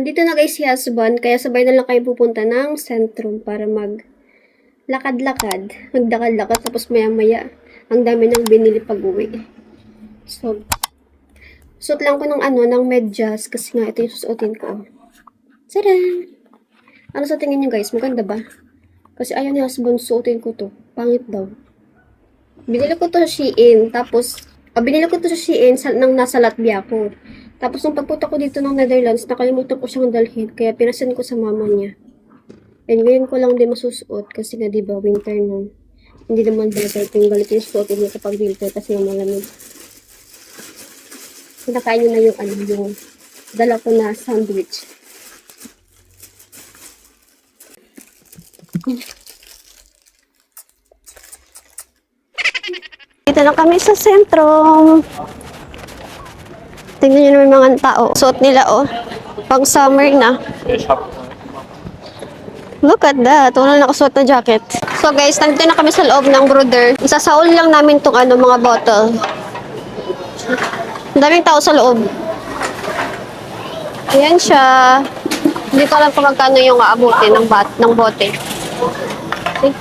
Andito na guys si husband, kaya sabay na lang kayo pupunta ng sentrum para lakad-lakad, magdakad-lakad, tapos maya-maya, ang dami nang binili pag-uwi. So, suot lang ko ng medyas, kasi nga ito yung susuotin ko. Tadaan! Ano sa tingin nyo guys? Maganda ba? Kasi ayaw ni husband suotin ko to. Pangit daw. Binili ko to sa Shein, binili ko to sa Shein nang nasa Latvia ko. Tapos nung pagpunta ko dito ng Netherlands, nakalimutan ko siyang dalhin, kaya pinasan ko sa mama niya. And ngayon ko lang din masusuot kasi nga diba winter nun. Hindi naman galit yung suotin niya kapag winter kasi yung malamig. Kinakain niyo na yung dala ko na sandwich. Dito na kami sa sentro. Tingnan nyo naman mga tao. Suot nila pang summer na. Look at that. Wala na nakasuot na jacket. So guys, nandito na kami sa loob ng brother. Isasaul lang namin tong mga bottle. Ang daming tao sa loob. Ayan siya. Hindi ko alam kung magkano yung aabutin ng bote. Okay.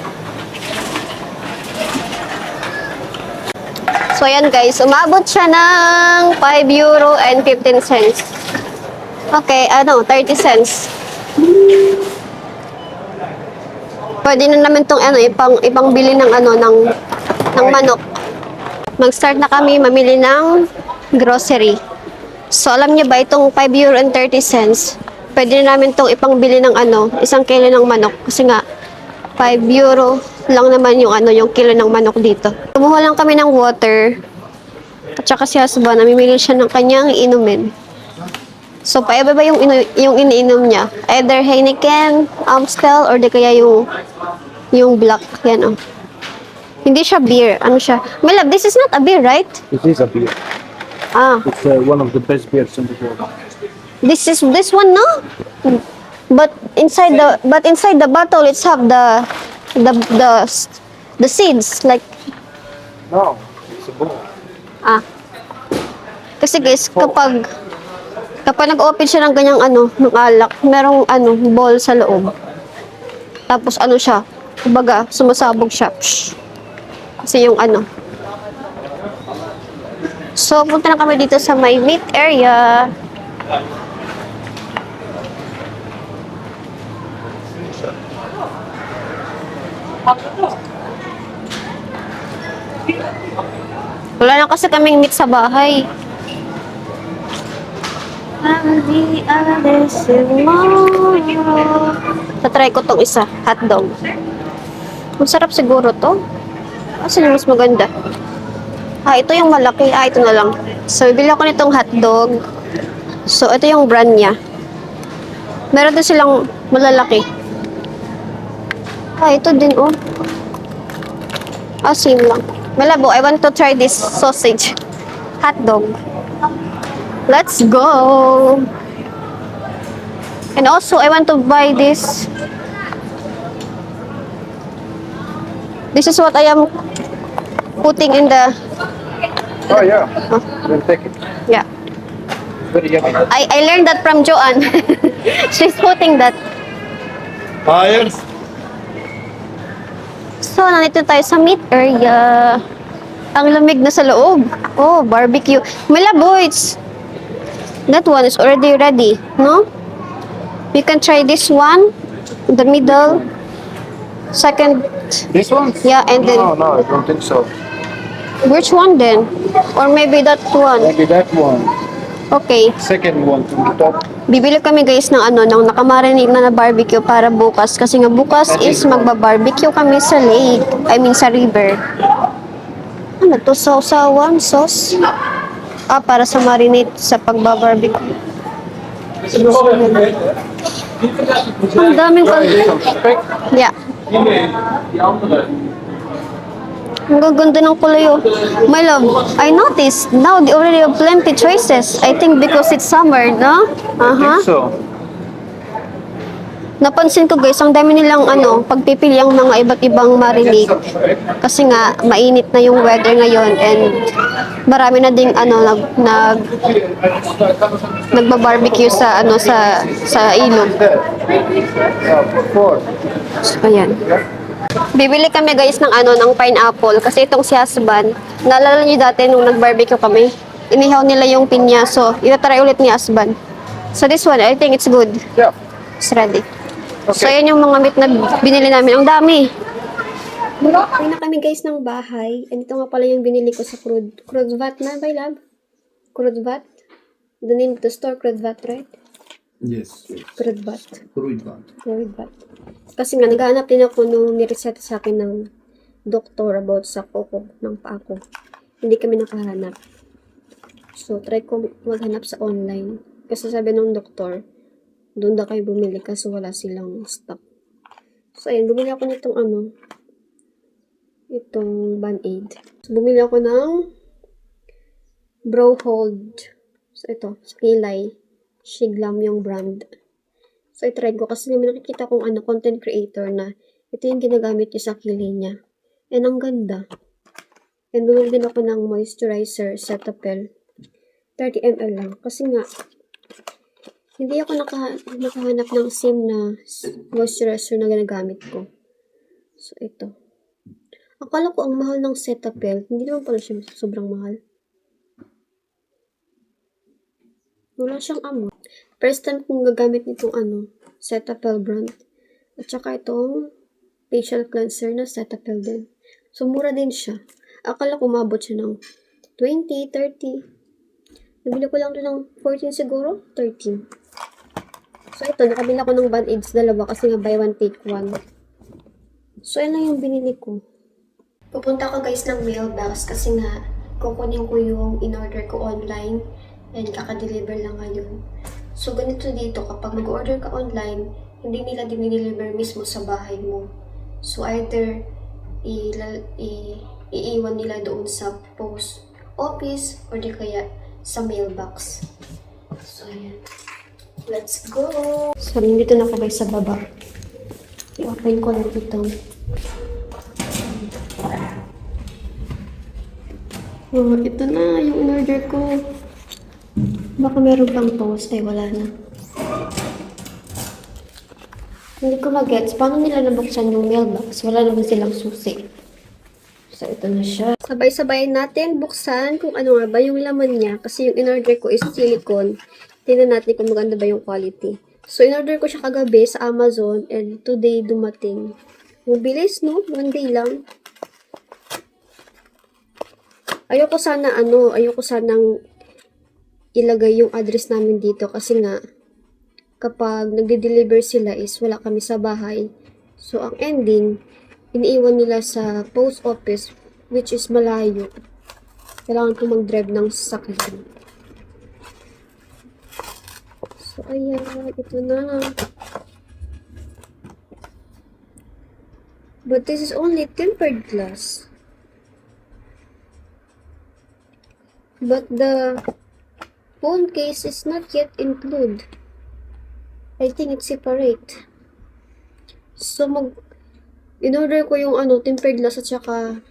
So ayan guys, umabot siya ng €5.15. Okay, 30 cents. Pwede na naman tong ibang bili ng ng manok. Mag-start na kami mamili ng grocery. So alam niyo ba itong €5.30? Pwede na namin tong ipangbili ng 1 kilo ng manok kasi nga €5 lang naman yung kilo ng manok dito. Kumuha lang kami ng water. At saka si husband, namimili siya ng kanyang inumin. So, paiba ba yung iniinom niya? Either Heineken, Amstel, or di kaya yung black. Yan Hindi siya beer. Ano siya? My love, this is not a beer, right? It is a beer. It's one of the best beers in the world. This one, no? But inside the bottle, it's have the seeds, like. No, it's a ball. Kasi guys, kapag nag-open siya ng ganyang ng alak, merong ball sa loob. Tapos siya, kumbaga, sumasabog siya. Psh. Kasi yung So, punta na kami dito sa may meat area. Wala na kasi kaming meat sa bahay. Tatry ko tong isa, hotdog. Masarap siguro to. Asan yung mas maganda? Ito yung malaki. Ito na lang. So, bibili ako nitong hotdog. So, ito yung brand niya. Meron din silang malalaki. Ito din, same lang. Malabo, I want to try this sausage. Hotdog. Let's go! And also, I want to buy this. This is what I am putting in the. Oh yeah. Then take it. Yeah. Very yummy. I learned that from Joanne. She's putting that. Yes. So, nandito tayo sa meat area. Ang lamig na sa loob. Barbecue. Malabo, that one is already ready, no? You can try this one, the middle, second. This one? Yeah, and then. No, I don't think so. Which one then? Or maybe that one. Maybe that one. Okay. Second one from the top. Bibili kami guys ng nakamarinate na barbecue para bukas. Kasi nga bukas is magba-barbecue kami sa lake. I mean sa river. Ano to? Sausawan? Sauce? Para sa marinate sa pagba-barbecue. Ang daming Yeah. Ang gaganda ng kulay My love, I noticed now they already have plenty choices. I think because it's summer, no? I think so. Napansin ko guys, ang dami nilang pagpipili ang mga iba't ibang marinade. Kasi nga, mainit na yung weather ngayon and marami na ding nagba-barbecue sa ilog. So, ayan. Bibili kami guys ng pineapple kasi itong si husband, naalala niyo dati nung nag-barbecue kami, inihaw nila yung pinya, so itatry ulit ni husband. So this one, I think it's good. Yeah. It's ready. So ayan yung mga meat na binili namin. Ang dami! Uwi na kami guys ng bahay. And ito nga pala yung binili ko sa Kruidvat na, by lab? Kruidvat? The name of the store, Kruidvat, right? Yes. Kruidvat. Kruidvat. Kasi nga, naghahanap din ako nung nireset sa akin ng doktor about sa koko ng paa ko. Hindi kami nakahanap. So, try ko maghanap sa online. Kasi sabi ng doktor, doon na kayo bumili kasi wala silang stock. So, ayun, bumili ako nitong itong Band-Aid. So, bumili ako ng Brow Hold. So, ito, sa kilay. Shiglam yung brand. So, i-try ko kasi may nakikita kong content creator na ito yung ginagamit niya sa kilay niya. And ang ganda. And bumili din ako ng moisturizer Cetaphil. 30 ml lang. Kasi nga, hindi ako nakahanap ng same na moisturizer na ginagamit ko. So, ito. Akala ko ang mahal ng Cetaphil. Hindi naman pala siya sobrang mahal. Wala siyang amoy. First time kong gagamit nitong Cetaphil brand. At saka itong facial cleanser na Cetaphil din. So, mura din siya. Akala ko umabot siya ng 20, 30. Nabili ko lang ito ng 14 siguro. 13. So, ito. Nakabila ko ng Band-Aids dalawa kasi nga buy one take one. So, yan lang yung binili ko. Pupunta ko guys ng mailbox kasi nga kukunin ko yung in-order ko online and kaka-deliver lang ngayon. So, ganito dito, kapag mag-order ka online, hindi nila dinideliver mismo sa bahay mo. So, either iiwan nila doon sa post office or di kaya sa mailbox. So, ayan. Let's go! So, nandito na ako guys sa baba. I-open ko lang ito. Oh, ito na yung in-order ko. Baka meron pang post. Ay, wala na. Hindi ko mag-gets. Paano nila nabuksan yung mailbox? Wala naman silang susi. So, ito na siya. Sabay-sabay natin buksan kung ano nga ba yung laman niya. Kasi yung in-order ko is silicone. Tingnan natin kung maganda ba yung quality. So, in-order ko siya kagabi sa Amazon and today dumating. Mabilis, no? One day lang. Ayoko sanang ilagay yung address namin dito kasi nga kapag nagde-deliver sila is wala kami sa bahay. So, ang ending, iniiwan nila sa post office which is malayo. Kailangan ko mag-drive ng sasakyan. So, ayan. Ito na. But this is only tempered glass. But the phone case is not yet included. I think it's separate. So, in-order ko yung tempered glass at saka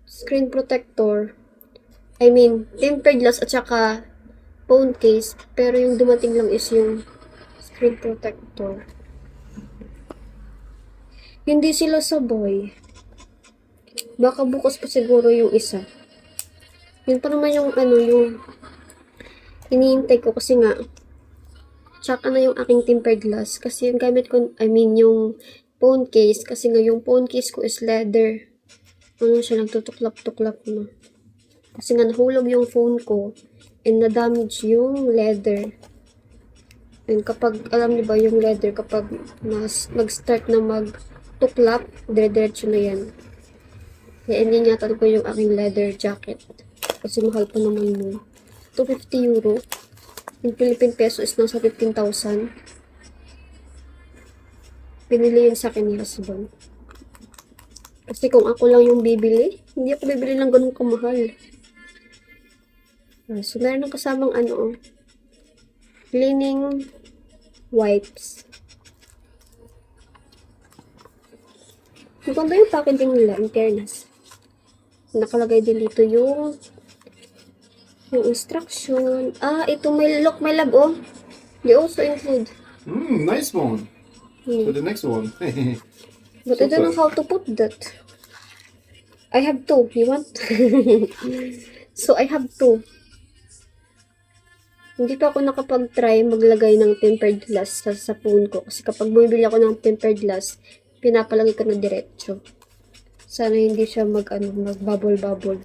screen protector. I mean, tempered glass at saka phone case. Pero yung dumating lang is yung screen protector. Hindi sila sabay. Baka bukas pa siguro yung isa. Yun pa naman yung yung iniintay ko kasi nga tsaka na yung aking tempered glass kasi yung gamit ko, yung phone case kasi nga yung phone case ko is leather. Siya nagtutuklap-tuklap na. Kasi nga nahulog yung phone ko and na-damage yung leather. And kapag, alam niyo ba yung leather, kapag nag-start na magtuklap, dire-diretso na yan. Kaya iniingatan ko yung aking leather jacket. Kasi mahal pa naman yun. 250 euro. In Philippine peso is nasa 15,000. Pinili yun sa akin ni husband. Kasi kung ako lang yung bibili, hindi ako bibili ng ganun kamahal. So, meron ng kasamang cleaning wipes. Maganda yung packaging nila, in fairness. Nakalagay din dito yung instruction. Ito may look, may lab, oh. They also include. Nice one. For the next one. But I don't know how to put that. I have two. You want? So, I have two. Hindi pa ako nakapag-try maglagay ng tempered glass sa phone ko. Kasi kapag bumibili ako ng tempered glass, pinapalagay ko na diretso. Sana hindi siya mag-bubble-bubble.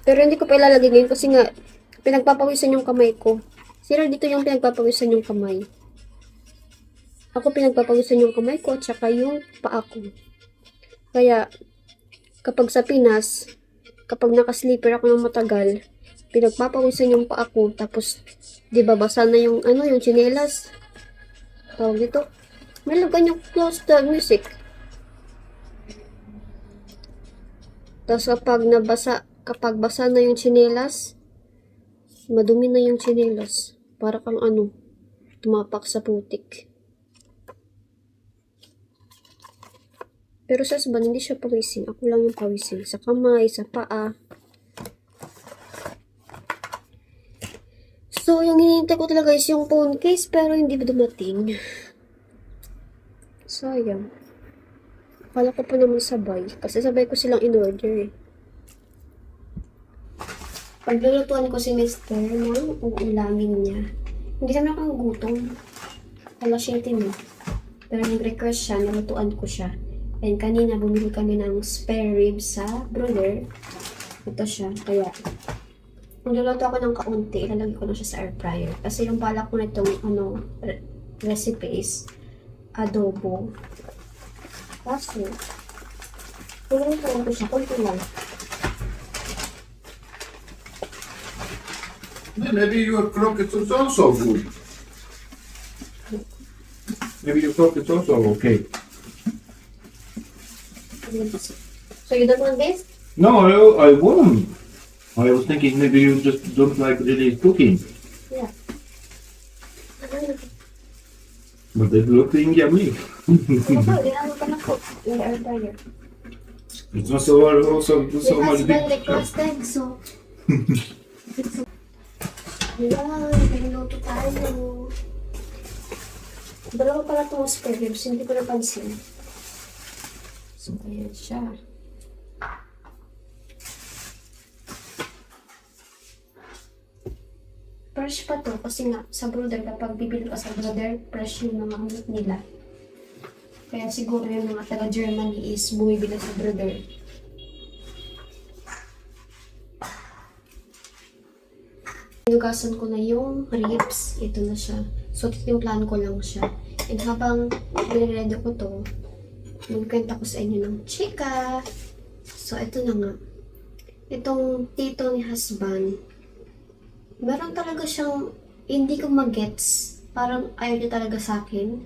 Pero hindi ko pa ilalagay ngayon kasi nga, pinagpapawisan yung kamay ko. Sino dito yung pinagpapawisan yung kamay? Ako pinagpapawisan yung kamay ko at saka yung paa ko. Kaya, kapag sa Pinas, kapag naka-sleeper ako ng matagal, pinagpapawisan yung paa ko, tapos, di ba, basa na yung, yung tsinelas. Tawag dito. May lagan yung close the music. Tapos, kapag basa na yung tsinelas, madumi na yung tsinelas. Para kang tumapak sa putik. Pero sa husband, hindi siya pawisin. Ako lang yung pawisin. Sa kamay, sa paa. So, yung hinihintay ko talaga is yung phone case, pero hindi ba dumating? Sayang. Akala ko pa naman sabay. Kasi sabay ko silang in-order eh. Paglulutuan ko si Mr. ng uulamin niya. Hindi naman ako gutom. Wala siyang tinig. Pero nag-request siya, nalutuan ko siya. And kanina, bumili kami ng spare ribs sa brother. Ito siya. Kaya, magluluto ako ng kaunti. Ilalagay ko na siya sa air fryer. Kasi yung balak ko na itong, recipe is adobo. Kaso, tulungan ko siya. Kunti lang. Maybe your croquettes is also good. Maybe your croquettes also okay. So you don't want this? No, I won't. I was thinking maybe you just don't like really cooking. Yeah. But it's looking yummy. It's not so also so much big. Requested, so. Ayan, pinuto tayo. Dalawa pala itong spare ribs, hindi ko napansin. So, ayan siya. Fresh pa to kasi nga sa brother, kapag bibili ka sa brother, fresh yung mga meat nila. Kaya siguro yung mga taga Germany is bumibili sa brother. Hinugasan ko na yung ribs. Ito na siya. So, titimplahan ko lang siya. And habang nire-ready ko to, magkwenta ko sa inyo ng chika. So, ito na nga. Itong tito ni husband, meron talaga siyang, hindi ko magets. Parang ayaw niya talaga sa akin.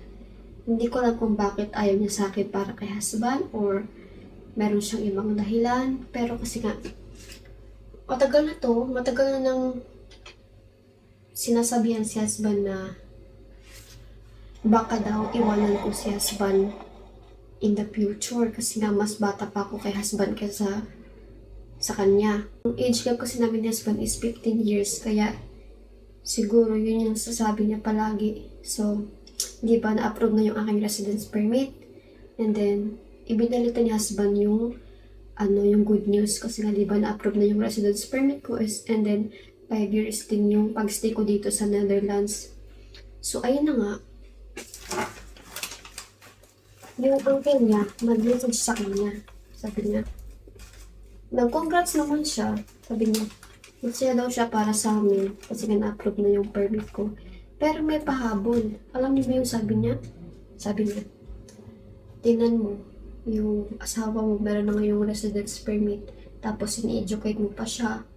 Hindi ko alam kung bakit ayaw niya sa akin para kay husband or meron siyang ibang dahilan. Pero kasi nga, matagal na nang sinasabihan si husband na baka daw iwanan ko si husband in the future kasi nga mas bata pa ako kay husband kaysa sa kanya. Ang age gap kasi namin ni husband is 15 years kaya siguro yun yung sasabi niya palagi. So, di ba na-approve na yung aking residence permit and then ibinalita ni husband yung yung good news kasi nga di ba na-approve na yung residence permit ko and then 5 years din yung pagstay ko dito sa Netherlands. So, ayun na nga. Yung uncle niya, mag-message sa kanya. Sabi niya, nag-congrats naman siya. Sabi niya, masaya daw siya para sa amin kasi nga na-approve na yung permit ko. Pero may pahabol. Alam niyo ba yung sabi niya? Sabi niya, tingnan mo, yung asawa mo meron na ngayong residence permit tapos in-educate mo pa siya.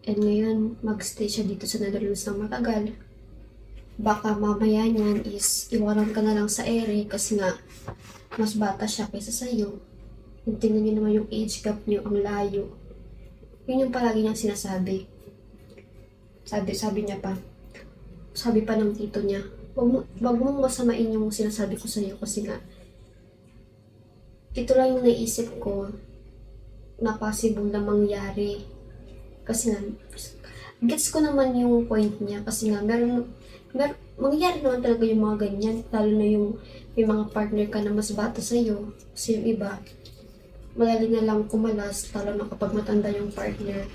And ngayon, mag-stay siya dito sa Netherlands ng matagal. Baka mamaya niyan is iwanan ka na lang sa ere kasi nga mas bata siya kaysa sa'yo. And tingnan niyo naman yung age gap niyo, ang layo. Yun yung palagi niyang sinasabi. Sabi niya pa. Sabi pa ng tito niya, wag mong masamain yung sinasabi ko sa'yo kasi nga ito lang yung naisip ko na possible na mangyari. Kasi nga, gets ko naman yung point niya. Kasi nga, mangyayari naman talaga yung mga ganyan. Lalo na yung may mga partner ka na mas bata sa'yo. Kasi yung iba, madali na lang kumalas, lalo na kapag matanda yung partner.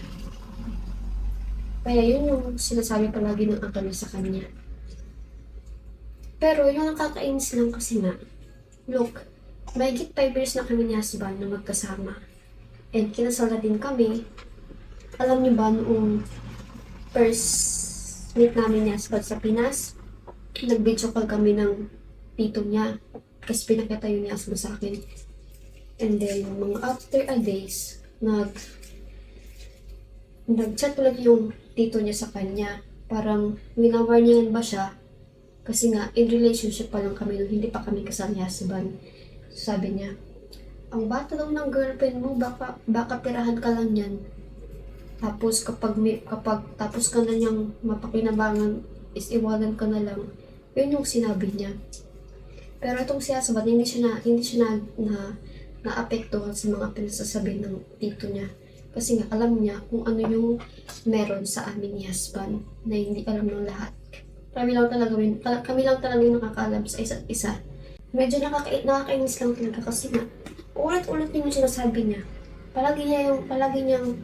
Kaya yun yung sinasabi palagi ng akala sa kanya. Pero yung nakakainis lang kasi nga, look, mahigit 5 years na kami ni husband na magkasama. And kinasal na din kami. Alam niyo ba, noong first meet namin ni husband sa Pinas, nag-video call kami ng tito niya. Kasi pinakita yun ni husband sa akin. And then, mga after a days, nag-chat ulit yung tito niya sa kanya. Parang winawarningan ba siya? Kasi nga, in relationship pa lang kami nung hindi pa kami kasal ni husband. Sabi niya, ang bata daw ng girlfriend mo, baka tirahan ka lang yan. Tapos kapag tapos ka na niyang mapakinabangan, is iwanan ka na lang. Yun yung sinabi niya. Pero itong si husband, hindi siya naapektuhan sa mga pinasasabi ng tito niya. Kasi nga alam niya kung ano yung meron sa amin ni husband na hindi alam ng lahat. Kami lang talaga yung nakakaalam sa isa't isa. Medyo nakakainis lang talaga kasi nga ulit-ulit din yung sinasabi niya. Palagi niyang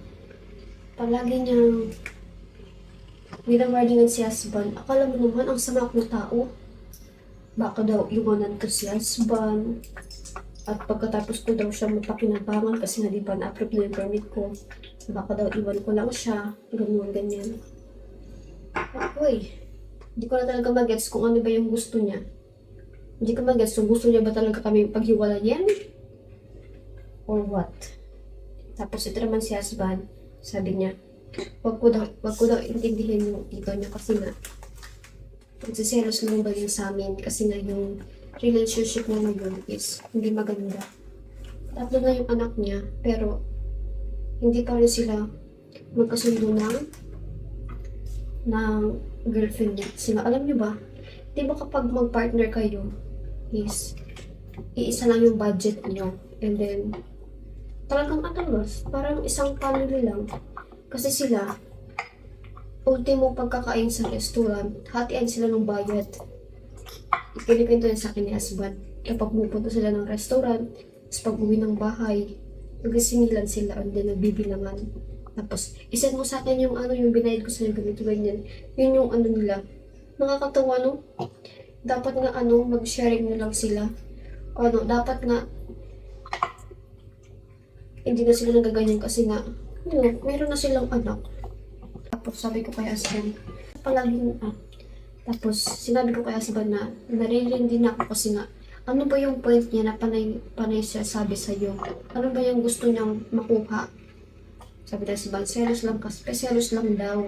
winawarningan si husband. Akala mo naman ang sama ng tao. Baka daw iwanan ko si husband. At pagkatapos ko daw siya mapakinabangan kasi nga di ba na-approve na yung permit ko. Baka daw iwan ko lang siya. Ganyan. Uy, hindi ko na talaga mag-gets kung ano ba yung gusto niya. Hindi ko mag-gets kung gusto niya ba talaga kami paghiwalayan? Or what? Tapos ito naman si husband, sabi niya, wag ko daw intindihin yung tito niya kasi nga, nagsiselos lang ba yun sa amin kasi nga yung relationship niya ngayon is hindi maganda. Tatlo na yung anak niya, pero hindi pa rin sila magkasundo ng girlfriend niya. Kasi nga, alam niyo ba, di ba kapag mag-partner kayo, is iisa lang yung budget niyo. And then, talagang parang isang family lang. Kasi sila, ultimo pagkakain sa restaurant, hatian sila ng bayad. Ikinipinto yan sa akin ni husband. Kapag pupunta sila ng restaurant, tapos pag uwi ng bahay, nagsisingilan sila and then nagbibilangan. Tapos, isend mo sa akin yung yung binayad ko sa'yo, ganito, ganyan. Yun yung nila. Nakakatawa, no? Dapat nga mag-sharing na lang sila. Dapat nga, hindi na sila nagaganyan kasi nga, meron na silang anak. Tapos sabi ko kay husband, tapos sinabi ko kay husband na narilin din ako kasi nga, ano ba yung point niya na panay siya sabi sa'yo? Ano ba yung gusto niyang makuha? Sabi na husband, selos lang daw.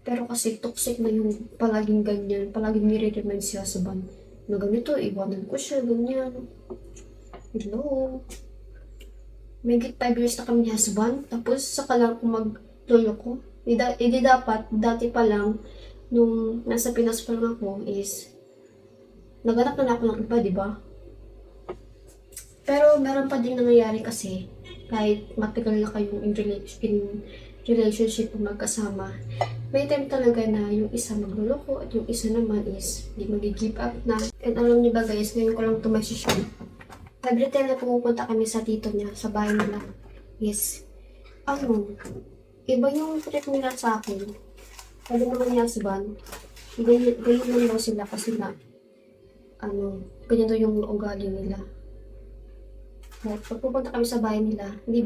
Pero kasi toxic na yung palaging ganyan, palaging nire-remind si husband na ganito, iwanan ko siya, ganyan. Hello? May 5 years na kami ni husband, tapos saka lang kung magluloko. Hindi dapat, dati pa lang, nung nasa Pinas pa lang ako, is naganap na ako ng iba, di ba? Pero meron pa din nangyayari kasi, kahit matagal na kayong in relationship o magkasama, may time talaga na yung isa magluloko at yung isa naman is hindi mag-give up na. And alam niyo ba guys, ngayon ko lang ito mag-share. Every time na pumupunta kami sa tito niya, sa bahay nila, is, iba yung trip nila sa akin. Sabi naman ni husband, ganyan lang daw sila kasi na, ganyan daw yung ugali nila. Pag pupunta kami sa bahay nila, di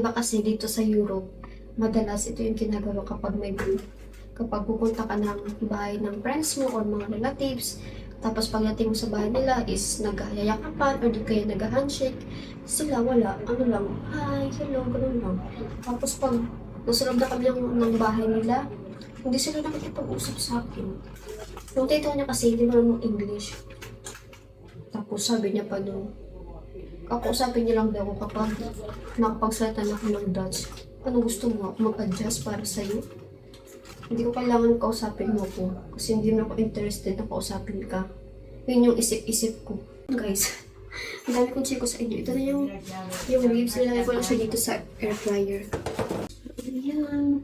ba kasi dito sa Europe, madalas ito yung ginagawa kapag pupunta ka ng bahay ng friends mo or mga relatives, tapos pagdating mo sa bahay nila is nag-ayakapan or di kaya nag-handshake, sila wala, lang, hi, hello, ganun lang. Tapos pag nasa loob na kami ng bahay nila, hindi sila nakikipag-usap sa akin. Yung tito niya kasi, hindi naman English. Tapos sabi niya pa kakausapin niya lang daw ako kapag nakapagsalita na ako ng Dutch. Ano gusto mo? Ako mag-adjust para sa'yo? Hindi ko kailangan kausapin mo ko kasi hindi na ako interested na kausapin ka. Yun yung isip-isip ko. Guys, Ang dami kong chiko sa inyo. Ito na yung ribs. Nilagay ko lang siya dito sa air fryer. Ayan.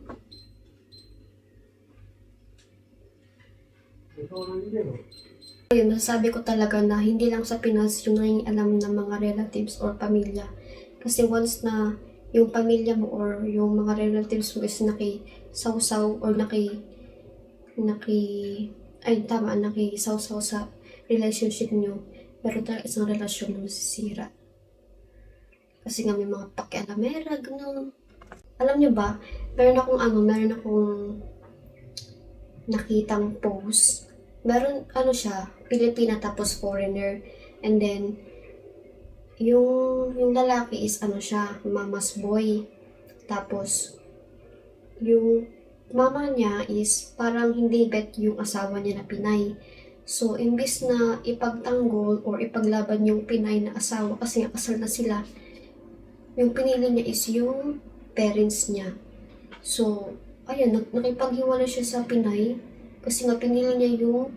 Ayun, masasabi ko talaga na hindi lang sa Pinas yung nanging alam ng mga relatives or pamilya. Kasi once na yung pamilya mo or yung mga relatives mo is naki-sausaw or naki-sausaw sa relationship nyo, pero talaga isang relasyon na masisira. Kasi nga may mga pakialamera, gano'n. Alam nyo ba, meron akong nakitang post. Meron, siya, Pilipina tapos foreigner. And then, yung lalaki is siya, mama's boy. Tapos, yung mama niya is parang hindi bet yung asawa niya na Pinay. So, imbis na ipagtanggol or ipaglaban yung Pinay na asawa kasi nga kasal na sila, yung pinili niya is yung parents niya. So, ayun, nakipaghiwalay siya sa Pinay kasi nga pinili niya yung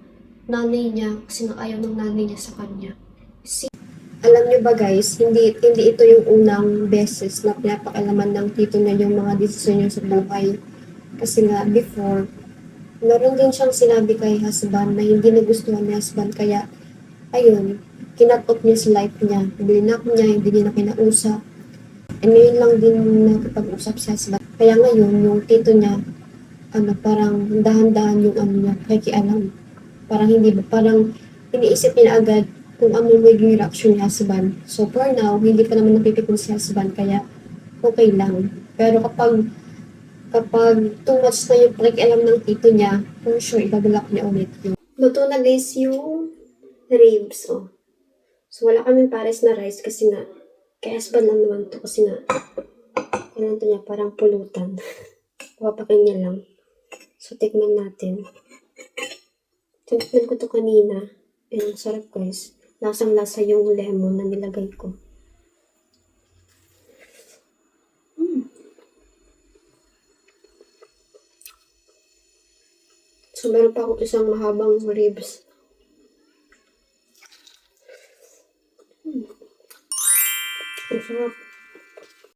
nanay niya kasi nga ayaw ng nanay niya sa kanya. Alam niyo ba guys, hindi ito yung unang beses na pinapakialaman ng tito niya yung mga desisyon niya sa buhay. Kasi nga before, meron din siyang sinabi kay husband na hindi nagustuhan ni husband kaya ayun, kinatot niya sa life niya. Bilinak niya, hindi niya na kinausap. And ngayon lang din nakipag-usap si husband. Kaya ngayon, yung tito niya, parang dahan-dahan yung niya, pakikialam. Parang iniisip niya na agad kung ano magiging reaction ni husband. So for now, hindi pa naman napipikon si husband, kaya okay lang. Pero kapag too much na yung pakikialam ng tito niya, for sure, ibablock niya ulit yun. Luto na guys yung ribs, oh. So wala kami pares na rice kasi nga, kay husband lang naman to kasi nga, kailan to niya, parang pulutan. Papakin niya lang. So tikman natin. Tinikman ko to kanina. Ang sarap guys. Lasang-lasa yung lemon na nilagay ko. So, meron pa ako isang mahabang ribs. Ang sarap.